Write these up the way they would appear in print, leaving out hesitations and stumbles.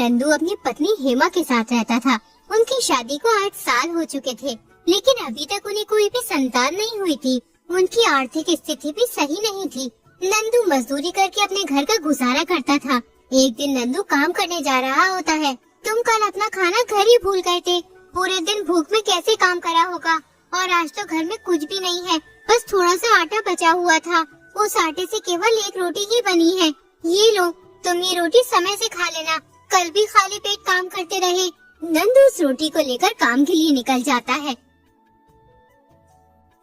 नंदू अपनी पत्नी हेमा के साथ रहता था। उनकी शादी को 8 साल हो चुके थे, लेकिन अभी तक उन्हें कोई भी संतान नहीं हुई थी। उनकी आर्थिक स्थिति भी सही नहीं थी। नंदू मजदूरी करके अपने घर का गुजारा करता था। एक दिन नंदू काम करने जा रहा होता है। तुम कल अपना खाना घर ही भूल गए थे। पूरे दिन भूख में कैसे काम करा होगा, और आज तो घर में कुछ भी नहीं है, बस थोड़ा सा आटा बचा हुआ था। उस आटे से केवल 1 रोटी ही बनी है। ये लो, तुम ये रोटी समय से खा लेना, कल भी खाली पेट काम करते रहे। नंदू उस रोटी को लेकर काम के लिए निकल जाता है।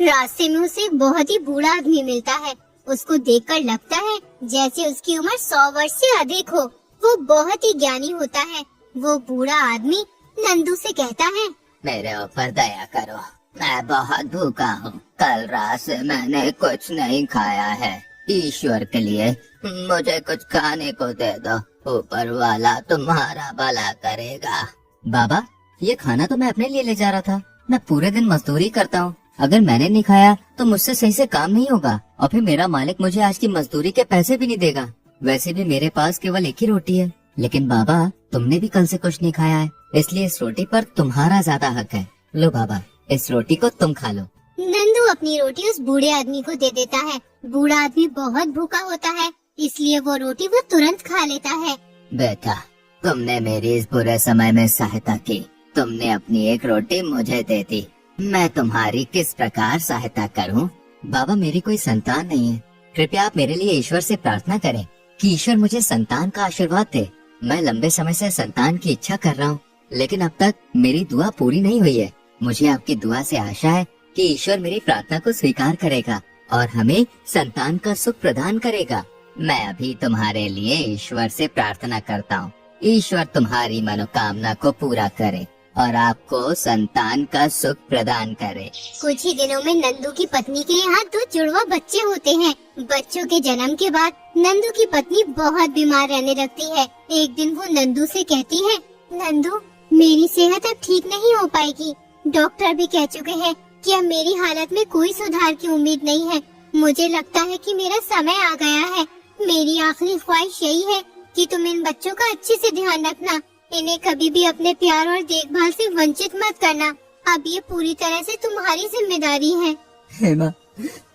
रास्ते में उसे एक बहुत ही बूढ़ा आदमी मिलता है। उसको देखकर लगता है जैसे उसकी उम्र 100 वर्ष से अधिक हो। वो बहुत ही ज्ञानी होता है। वो बूढ़ा आदमी नंदू से कहता है, मेरे ऊपर दया करो, मैं बहुत भूखा हूँ। कल रात से मैंने कुछ नहीं खाया है। ईश्वर के लिए मुझे कुछ खाने को दे दो, ऊपर वाला तुम्हारा भला करेगा। बाबा, ये खाना तो मैं अपने लिए ले जा रहा था। मैं पूरे दिन मजदूरी करता हूँ, अगर मैंने नहीं खाया तो मुझसे सही से काम नहीं होगा, और फिर मेरा मालिक मुझे आज की मजदूरी के पैसे भी नहीं देगा। वैसे भी मेरे पास केवल 1 ही रोटी है। लेकिन बाबा, तुमने भी कल से कुछ नहीं खाया है, इसलिए इस रोटी पर तुम्हारा ज्यादा हक है। लो बाबा, इस रोटी को तुम खा लो। नंदू अपनी रोटी उस बूढ़े आदमी को दे देता है। बूढ़ा आदमी बहुत भूखा होता है, इसलिए वो रोटी वो तुरंत खा लेता है। बेटा, तुमने मेरी इस बुरे समय में सहायता की। तुमने अपनी 1 रोटी मुझे दे दी। मैं तुम्हारी किस प्रकार सहायता करूं? बाबा, मेरी कोई संतान नहीं है। कृपया आप मेरे लिए ईश्वर से प्रार्थना करें कि ईश्वर मुझे संतान का आशीर्वाद दे। मैं लंबे समय से संतान की इच्छा कर रहा हूँ, लेकिन अब तक मेरी दुआ पूरी नहीं हुई है। मुझे आपकी दुआ से आशा है कि ईश्वर मेरी प्रार्थना को स्वीकार करेगा और हमें संतान का सुख प्रदान करेगा। मैं अभी तुम्हारे लिए ईश्वर से प्रार्थना करता हूँ। ईश्वर तुम्हारी मनोकामना को पूरा करे और आपको संतान का सुख प्रदान करे। कुछ ही दिनों में नंदू की पत्नी के यहाँ 2 जुड़वा बच्चे होते हैं। बच्चों के जन्म के बाद नंदू की पत्नी बहुत बीमार रहने लगती है। एक दिन वो नंदू से कहती है, नंदू, मेरी सेहत अब ठीक नहीं हो पाएगी। डॉक्टर भी कह चुके हैं कि अब मेरी हालत में कोई सुधार की उम्मीद नहीं है। मुझे लगता है कि मेरा समय आ गया है। मेरी आखिरी ख्वाहिश यही है कि तुम इन बच्चों का अच्छे से ध्यान रखना। इन्हें कभी भी अपने प्यार और देखभाल से वंचित मत करना। अब ये पूरी तरह से तुम्हारी जिम्मेदारी है। हेमा,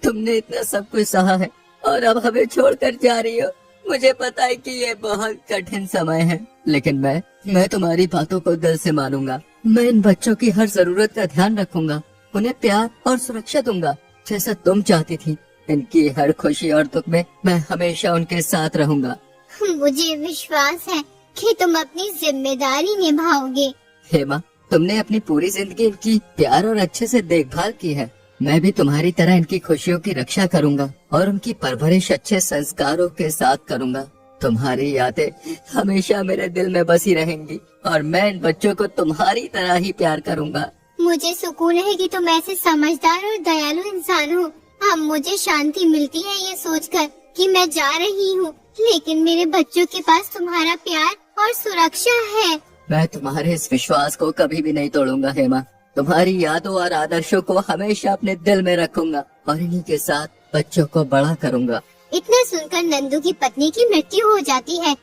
तुमने इतना सब कुछ सहा है और अब हमें छोड़कर जा रही हो। मुझे पता है कि ये बहुत कठिन समय है, लेकिन मैं तुम्हारी बातों को दिल से मानूंगा। मैं इन बच्चों की हर जरूरत का ध्यान रखूंगा, उन्हें प्यार और सुरक्षा दूंगा, जैसा तुम चाहती थी। इनकी हर खुशी और दुख में मैं हमेशा उनके साथ रहूंगा। मुझे विश्वास है कि तुम अपनी जिम्मेदारी निभाओगे। हेमा, तुमने अपनी पूरी जिंदगी इनकी प्यार और अच्छे से देखभाल की है। मैं भी तुम्हारी तरह इनकी खुशियों की रक्षा करूंगा और उनकी परवरिश अच्छे संस्कारों के साथ करूंगा। तुम्हारी यादें हमेशा मेरे दिल में बसी रहेंगी और मैं इन बच्चों को तुम्हारी तरह ही प्यार करूंगा। मुझे सुकून है कि तुम ऐसे समझदार और दयालु इंसान हो। अब मुझे शांति मिलती है ये सोचकर कि मैं जा रही हूँ, लेकिन मेरे बच्चों के पास तुम्हारा प्यार और सुरक्षा है। मैं तुम्हारे इस विश्वास को कभी भी नहीं तोड़ूंगा हेमा। तुम्हारी यादों और आदर्शों को हमेशा अपने दिल में रखूंगा और इन्हीं के साथ बच्चों को बड़ा करूंगा। इतना सुनकर नंदू की पत्नी की मृत्यु हो जाती है।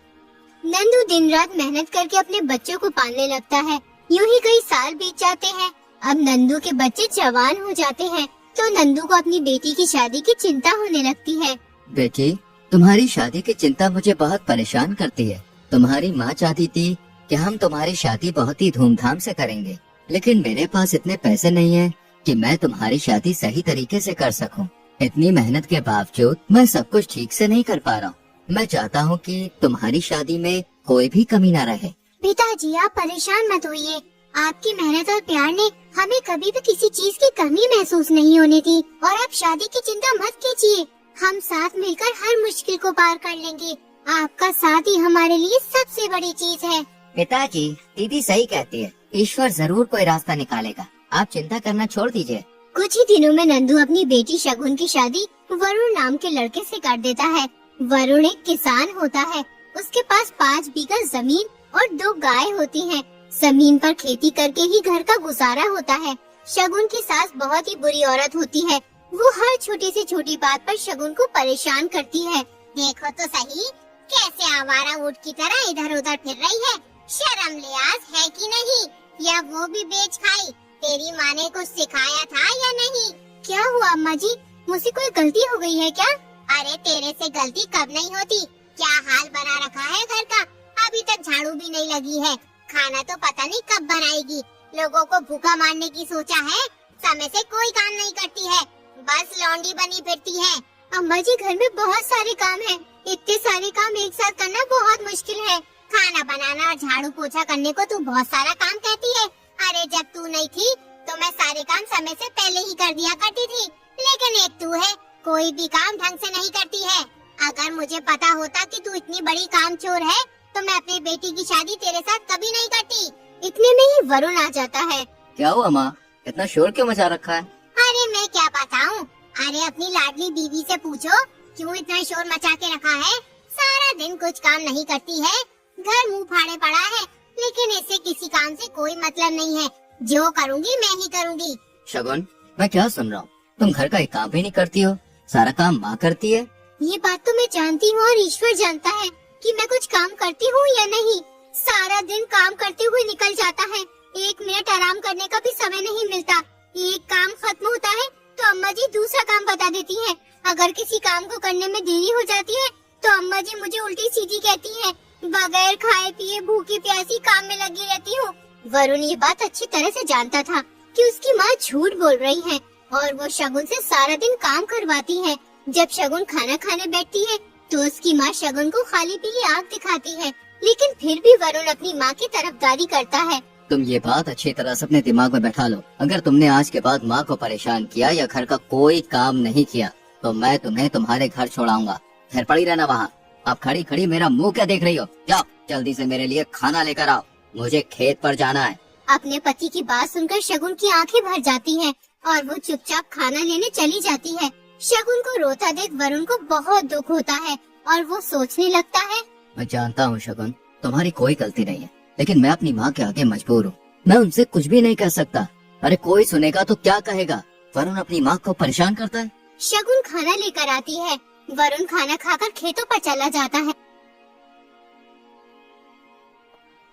नंदू दिन रात मेहनत करके अपने बच्चों को पालने लगता है। यूं ही कई साल बीत जाते हैं। अब नंदू के बच्चे जवान हो जाते हैं, तो नंदू को अपनी बेटी की शादी की चिंता होने लगती है। बेटी, तुम्हारी शादी की चिंता मुझे बहुत परेशान करती है। तुम्हारी माँ चाहती थी कि हम तुम्हारी शादी बहुत ही धूमधाम से करेंगे, लेकिन मेरे पास इतने पैसे नहीं है कि मैं तुम्हारी शादी सही तरीके से कर सकूं। इतनी मेहनत के बावजूद मैं सब कुछ ठीक से नहीं कर पा रहा हूँ। मैं चाहता हूँ कि तुम्हारी शादी में कोई भी कमी न रहे। पिताजी, आप परेशान मत होइए। आपकी मेहनत और प्यार ने हमें कभी भी किसी चीज की कमी महसूस नहीं होने दी, और आप शादी की चिंता मत कीजिए। हम साथ मिलकर हर मुश्किल को पार कर लेंगे। आपका साथ ही हमारे लिए सबसे बड़ी चीज है। पिताजी, दीदी सही कहती है। ईश्वर जरूर कोई रास्ता निकालेगा। आप चिंता करना छोड़ दीजिए। कुछ ही दिनों में नंदू अपनी बेटी शगुन की शादी वरुण नाम के लड़के से कर देता है। वरुण एक किसान होता है। उसके पास 5 बीघा जमीन और 2 गाय होती हैं। जमीन पर खेती करके ही घर का गुजारा होता है। शगुन की सास बहुत ही बुरी औरत होती है। वो हर छोटी से छोटी बात पर शगुन को परेशान करती है। देखो तो सही, कैसे आवारा ऊंट की तरह इधर उधर फिर रही है। शर्म लिहाज है कि नहीं, या वो भी बेच खाई? तेरी माँ ने कुछ सिखाया था या नहीं? क्या हुआ अम्मा जी, मुझसे कोई गलती हो गई है क्या? अरे तेरे से गलती कब नहीं होती, क्या हाल बना रखा है घर का, अभी तक झाड़ू भी नहीं लगी है, खाना तो पता नहीं कब बनाएगी, लोगों को भूखा मारने की सोचा है, समय से कोई काम नहीं करती है, बस लौंडी बनी फिरती है। अम्मा जी घर में बहुत सारे काम हैं, इतने सारे काम एक साथ करना बहुत मुश्किल है। खाना बनाना और झाड़ू पोछा करने को तू बहुत सारा काम कहती है। अरे जब तू नहीं थी तो मैं सारे काम समय से पहले ही कर दिया करती थी, लेकिन एक तू है, कोई भी काम ढंग से नहीं करती है। अगर मुझे पता होता कि तू इतनी बड़ी कामचोर है तो मैं अपनी बेटी की शादी तेरे साथ कभी नहीं करती। इतने में ही वरुण आ जाता है। क्या हुआ माँ, इतना शोर क्यों मचा रखा है? अरे मैं क्या बताऊं, अरे अपनी लाडली बीवी से पूछो क्यों इतना शोर मचा के रखा है। सारा दिन कुछ काम नहीं करती है, घर मुंह फाड़े पड़ा है, लेकिन इससे किसी काम से कोई मतलब नहीं है, जो करूंगी मैं ही करूंगी। शगुन, मैं क्या सुन रहा हूँ, तुम घर का एक काम भी नहीं करती हो, सारा काम माँ करती है। ये बात तो मैं जानती हूँ और ईश्वर जानता है कि मैं कुछ काम करती हूँ या नहीं। सारा दिन काम करते हुए निकल जाता है, एक मिनट आराम करने का भी समय नहीं मिलता। एक काम खत्म होता है तो अम्मा जी दूसरा काम बता देती है। अगर किसी काम को करने में देरी हो जाती है तो अम्मा जी मुझे उल्टी सीधी कहती है। बगैर खाए पिए भूखी प्यासी काम में लगी रहती हूँ। वरुण ये बात अच्छी तरह से जानता था कि उसकी माँ झूठ बोल रही है और वो शगुन से सारा दिन काम करवाती है। जब शगुन खाना खाने बैठती है तो उसकी माँ शगुन को खाली पीली आँख दिखाती है, लेकिन फिर भी वरुण अपनी माँ की तरफदारी करता है। तुम ये बात अच्छी तरह से अपने दिमाग में बैठा लो, अगर तुमने आज के बाद माँ को परेशान किया या घर का कोई काम नहीं किया तो मैं तुम्हें तुम्हारे घर छोड़ाऊंगा। फिर पड़ी रहना वहाँ। आप खड़ी खड़ी मेरा मुंह क्या देख रही हो? जाओ जल्दी से मेरे लिए खाना लेकर आओ, मुझे खेत पर जाना है। अपने पति की बात सुनकर शगुन की आंखें भर जाती हैं और वो चुपचाप खाना लेने चली जाती है। शगुन को रोता देख वरुण को बहुत दुख होता है और वो सोचने लगता है, मैं जानता हूँ शगुन, तुम्हारी कोई गलती नहीं है, लेकिन मैं अपनी माँ के आगे मजबूर हूँ, मैं उनसे कुछ भी नहीं कह सकता। अरे कोई सुनेगा तो क्या कहेगा? वरुण अपनी माँ को परेशान करता है। शगुन खाना लेकर आती है। वरुण खाना खाकर खेतों पर चला जाता है।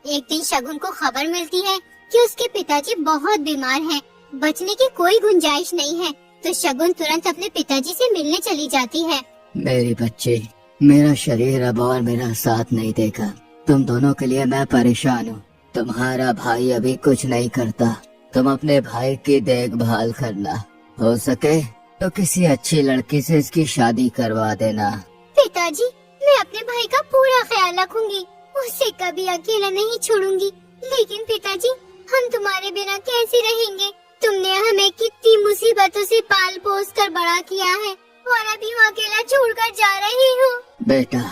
एक दिन शगुन को खबर मिलती है कि उसके पिताजी बहुत बीमार हैं, बचने की कोई गुंजाइश नहीं है, तो शगुन तुरंत अपने पिताजी से मिलने चली जाती है। मेरी बच्ची, मेरा शरीर अब और मेरा साथ नहीं देगा, तुम दोनों के लिए मैं परेशान हूँ। तुम्हारा भाई अभी कुछ नहीं करता, तुम अपने भाई की देखभाल करना, हो सके तो किसी अच्छी लड़की से इसकी शादी करवा देना। पिताजी, मैं अपने भाई का पूरा ख्याल रखूंगी, उसे कभी अकेला नहीं छोड़ूंगी। लेकिन पिताजी, हम तुम्हारे बिना कैसे रहेंगे? तुमने हमें कितनी मुसीबतों से पाल पोस कर बड़ा किया है और अभी वो अकेला छोड़कर जा रही हो। बेटा,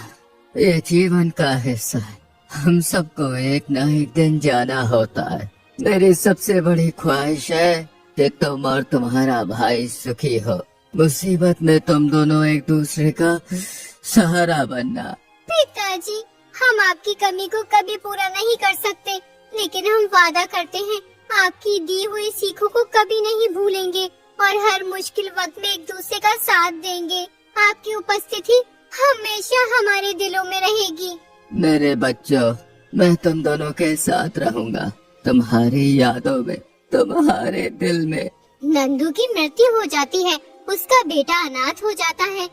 ये जीवन का हिस्सा है, हम सबको एक न एक दिन जाना होता है। मेरी सबसे बड़ी ख्वाहिश है कि तुम और तुम्हारा भाई सुखी हो, मुसीबत में तुम दोनों एक दूसरे का सहारा बनना। पिताजी, हम आपकी कमी को कभी पूरा नहीं कर सकते, लेकिन हम वादा करते हैं आपकी दी हुई सीखों को कभी नहीं भूलेंगे और हर मुश्किल वक्त में एक दूसरे का साथ देंगे। आपकी उपस्थिति हमेशा हमारे दिलों में रहेगी। मेरे बच्चों, मैं तुम दोनों के साथ रहूंगा, तुम्हारी यादों में, तुम्हारे दिल में। नंदू की मृत्यु हो जाती है, उसका बेटा अनाथ हो जाता है।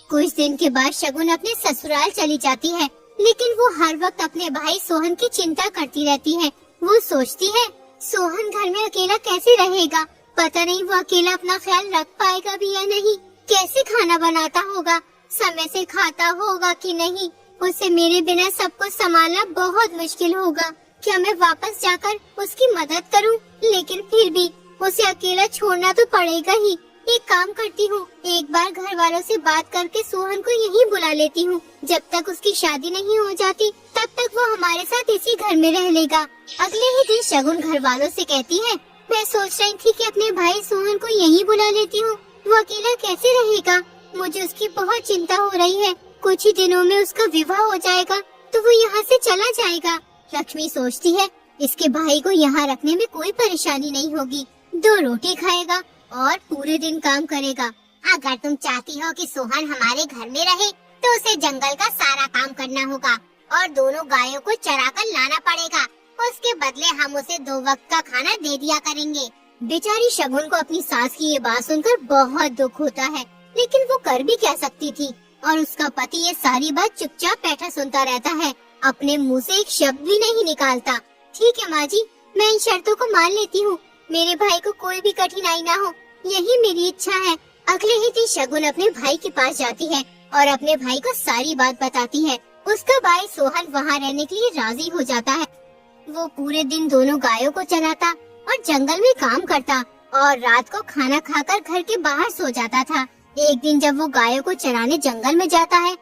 कुछ दिन के बाद शगुन अपने ससुराल चली जाती है, लेकिन वो हर वक्त अपने भाई सोहन की चिंता करती रहती है। वो सोचती है, सोहन घर में अकेला कैसे रहेगा, पता नहीं वो अकेला अपना ख्याल रख पाएगा भी या नहीं, कैसे खाना बनाता होगा, समय से खाता होगा कि नहीं, उसे मेरे बिना सब कुछ संभालना बहुत मुश्किल होगा। क्या मैं वापस जाकर उसकी मदद करूं? लेकिन फिर भी उसे अकेला छोड़ना तो पड़ेगा ही। एक काम करती हूँ, एक बार घर वालों से बात करके सोहन को यहीं बुला लेती हूँ। जब तक उसकी शादी नहीं हो जाती तब तक वो हमारे साथ इसी घर में रह लेगा। अगले ही दिन शगुन घर वालों से कहती है, मैं सोच रही थी कि अपने भाई सोहन को यहीं बुला लेती हूँ, वो अकेला कैसे रहेगा, मुझे उसकी बहुत चिंता हो रही है। कुछ ही दिनों में उसका विवाह हो जाएगा तो वो यहाँ से चला जाएगा। लक्ष्मी सोचती है, इसके भाई को यहाँ रखने में कोई परेशानी नहीं होगी, 2 रोटी खाएगा और पूरे दिन काम करेगा। अगर तुम चाहती हो कि सोहन हमारे घर में रहे तो उसे जंगल का सारा काम करना होगा, और दोनों गायों को चरा कर लाना पड़ेगा। उसके बदले हम उसे 2 वक्त का खाना दे दिया करेंगे। बेचारी शगुन को अपनी सास की ये बात सुनकर बहुत दुख होता है, लेकिन वो कर भी क्या सकती थी। और उसका पति ये सारी बात चुपचाप बैठा सुनता रहता है, अपने मुंह से एक शब्द भी नहीं निकालता। ठीक है माँ जी, मैं इन शर्तों को मान लेती हूँ। मेरे भाई को कोई भी कठिनाई ना हो, यही मेरी इच्छा है। अगले ही दिन शगुन अपने भाई के पास जाती है और अपने भाई को सारी बात बताती है। उसका भाई सोहन वहाँ रहने के लिए राजी हो जाता है। वो पूरे दिन दोनों गायों को चराता और जंगल में काम करता और रात को खाना खाकर घर के बाहर सो जाता था। एक दिन जब वो गायों को चराने जंगल में जाता है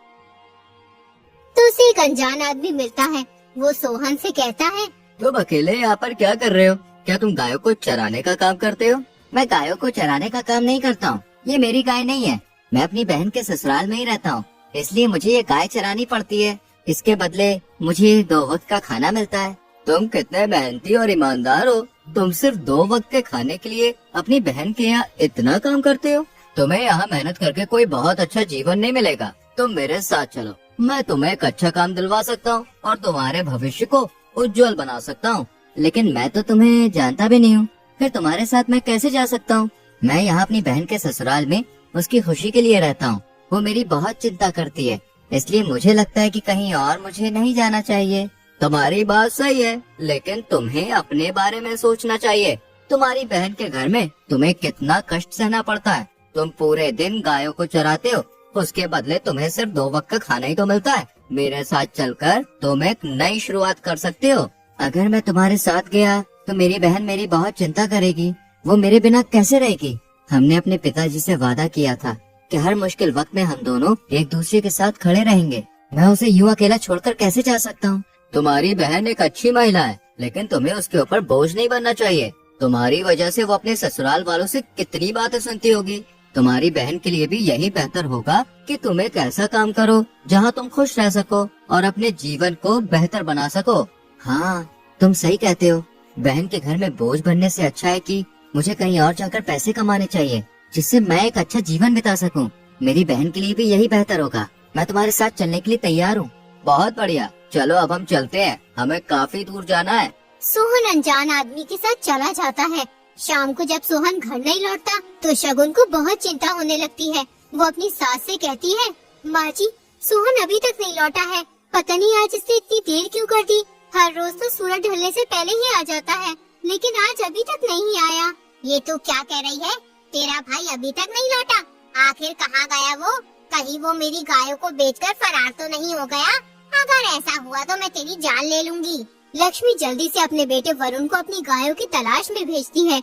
तो उसे एक अनजान आदमी मिलता है। वो सोहन से कहता है, तुम अकेले यहाँ पर क्या कर रहे हो? क्या तुम गायों को चराने का काम करते हो? मैं गायों को चराने का काम नहीं करता हूँ, ये मेरी गाय नहीं है। मैं अपनी बहन के ससुराल में ही रहता हूँ, इसलिए मुझे ये गाय चरानी पड़ती है। इसके बदले मुझे 2 वक्त का खाना मिलता है। तुम कितने मेहनती और ईमानदार हो, तुम सिर्फ 2 वक्त के खाने के लिए अपनी बहन के यहाँ इतना काम करते हो। तुम्हें यहाँ मेहनत करके कोई बहुत अच्छा जीवन नहीं मिलेगा। तुम मेरे साथ चलो, मैं तुम्हें एक अच्छा काम दिलवा सकता हूँ और तुम्हारे भविष्य को उज्जवल बना सकता हूँ। लेकिन मैं तो तुम्हें जानता भी नहीं हूँ, फिर तुम्हारे साथ मैं कैसे जा सकता हूँ? मैं यहाँ अपनी बहन के ससुराल में उसकी खुशी के लिए रहता हूँ। वो मेरी बहुत चिंता करती है, इसलिए मुझे लगता है कि कहीं और मुझे नहीं जाना चाहिए। तुम्हारी बात सही है, लेकिन तुम्हें अपने बारे में सोचना चाहिए। तुम्हारी बहन के घर में तुम्हें कितना कष्ट सहना पड़ता है। तुम पूरे दिन गायों को चराते हो, उसके बदले तुम्हें सिर्फ 2 वक्त का खाना ही तो मिलता है। मेरे साथ चलकर तुम एक नई शुरुआत कर सकते हो। अगर मैं तुम्हारे साथ गया तो मेरी बहन मेरी बहुत चिंता करेगी। वो मेरे बिना कैसे रहेगी? हमने अपने पिताजी से वादा किया था कि हर मुश्किल वक्त में हम दोनों एक दूसरे के साथ खड़े रहेंगे। मैं उसे यूं अकेला छोड़कर कैसे जा सकता हूँ? तुम्हारी बहन एक अच्छी महिला है, लेकिन तुम्हें उसके ऊपर बोझ नहीं बनना चाहिए। तुम्हारी वजह से वो अपने ससुराल वालों से कितनी बातें सुनती होगी। तुम्हारी बहन के लिए भी यही बेहतर होगा कि तुम एक ऐसा काम करो जहाँ तुम खुश रह सको और अपने जीवन को बेहतर बना सको। हाँ, तुम सही कहते हो। बहन के घर में बोझ बनने से अच्छा है कि मुझे कहीं और जाकर पैसे कमाने चाहिए, जिससे मैं एक अच्छा जीवन बिता सकूं। मेरी बहन के लिए भी यही बेहतर होगा। मैं तुम्हारे साथ चलने के लिए तैयार हूँ। बहुत बढ़िया, चलो अब हम चलते हैं, हमें काफी दूर जाना है। सोहन अनजान आदमी के साथ चला जाता है। शाम को जब सोहन घर नहीं लौटता तो शगुन को बहुत चिंता होने लगती है। वो अपनी सास से कहती है, माँ जी, सोहन अभी तक नहीं लौटा है। पता नहीं आज इसने इतनी देर क्यों कर दी। हर रोज तो सूरज ढलने से पहले ही आ जाता है, लेकिन आज अभी तक नहीं आया। ये तो क्या कह रही है? तेरा भाई अभी तक नहीं लौटा? आखिर कहाँ गया वो? कहीं वो मेरी गायों को बेचकर फरार तो नहीं हो गया? अगर ऐसा हुआ तो मैं तेरी जान ले लूंगी। लक्ष्मी जल्दी से अपने बेटे वरुण को अपनी गायों की तलाश में भेजती है।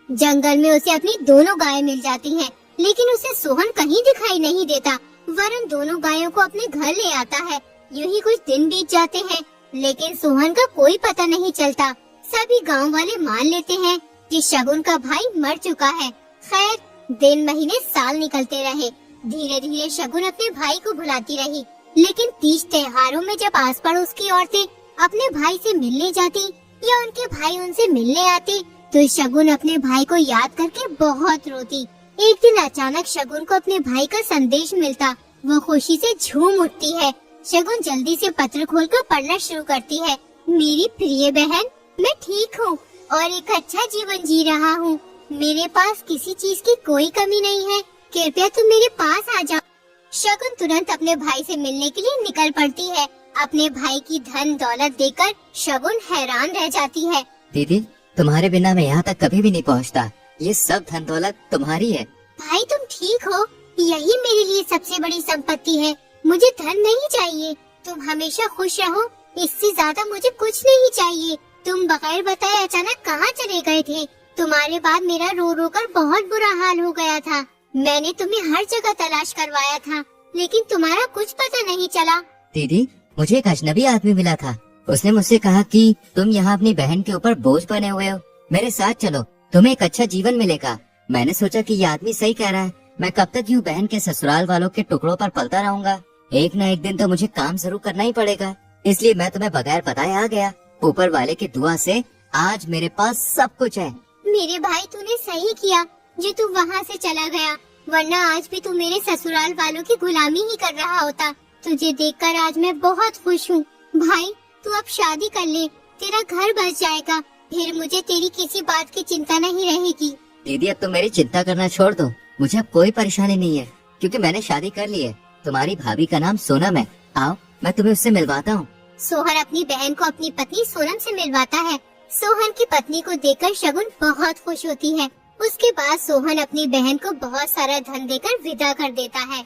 जंगल में उसे अपनी दोनों गायें मिल जाती हैं, लेकिन उसे सोहन कहीं दिखाई नहीं देता। वरुण दोनों गायों को अपने घर ले आता है। यूं ही कुछ दिन बीत जाते हैं, लेकिन सोहन का कोई पता नहीं चलता। सभी गांव वाले मान लेते हैं कि शगुन का भाई मर चुका है। खैर, दिन महीने साल निकलते रहे। धीरे धीरे शगुन अपने भाई को भुलाती रही, लेकिन तीज त्योहारों में जब आस पड़ोस की औरतें अपने भाई से मिलने जाती या उनके भाई उनसे मिलने आते तो शगुन अपने भाई को याद करके बहुत रोती। एक दिन अचानक शगुन को अपने भाई का संदेश मिलता। वो खुशी से झूम उठती है। शगुन जल्दी से पत्र खोलकर पढ़ना शुरू करती है। मेरी प्रिय बहन, मैं ठीक हूँ और एक अच्छा जीवन जी रहा हूँ। मेरे पास किसी चीज की कोई कमी नहीं है। कृपया तुम मेरे पास आ जाओ। शगुन तुरंत अपने भाई से मिलने के लिए निकल पड़ती है। अपने भाई की धन दौलत देखकर शगुन हैरान रह जाती है। दीदी, तुम्हारे बिना मैं यहाँ तक कभी भी नहीं पहुँचता। ये सब धन दौलत तुम्हारी है। भाई तुम ठीक हो, यही मेरे लिए सबसे बड़ी संपत्ति है। मुझे धन नहीं चाहिए, तुम हमेशा खुश रहो, इससे ज्यादा मुझे कुछ नहीं चाहिए। तुम बगैर बताए अचानक कहाँ चले गए थे? तुम्हारे बाद मेरा रो रो कर बहुत बुरा हाल हो गया था। मैंने तुम्हें हर जगह तलाश करवाया था, लेकिन तुम्हारा कुछ पता नहीं चला। दीदी, मुझे एक अजनबी आदमी मिला था। उसने मुझसे कहा कि तुम यहाँ अपनी बहन के ऊपर बोझ बने हुए हो, मेरे साथ चलो, तुम्हें एक अच्छा जीवन मिलेगा। मैंने सोचा कि ये आदमी सही कह रहा है। मैं कब तक यूँ बहन के ससुराल वालों के टुकड़ों पर पलता रहूंगा? एक न एक दिन तो मुझे काम शुरू करना ही पड़ेगा। इसलिए मैं तुम्हें बगैर बताए आ गया। ऊपर वाले की दुआ से आज मेरे पास सब कुछ है। मेरे भाई, तूने सही किया जो तू वहाँ से चला गया। वरना आज भी तू मेरे ससुराल वालों की गुलामी ही कर रहा होता। तुझे देखकर आज मैं बहुत खुश हूँ। भाई तू अब शादी कर ले, तेरा घर बस जाएगा, फिर मुझे तेरी किसी बात की चिंता नहीं रहेगी। दीदी अब तुम मेरी चिंता करना छोड़ दो, मुझे अब कोई परेशानी नहीं है क्योंकि मैंने शादी कर ली है। तुम्हारी भाभी का नाम सोनम है, आओ मैं तुम्हें उससे मिलवाता हूँ। सोहन अपनी बहन को अपनी पत्नी सोनम से मिलवाता है। सोहन की पत्नी को देखकर शगुन बहुत खुश होती है। उसके बाद सोहन अपनी बहन को बहुत सारा धन देकर विदा कर देता है।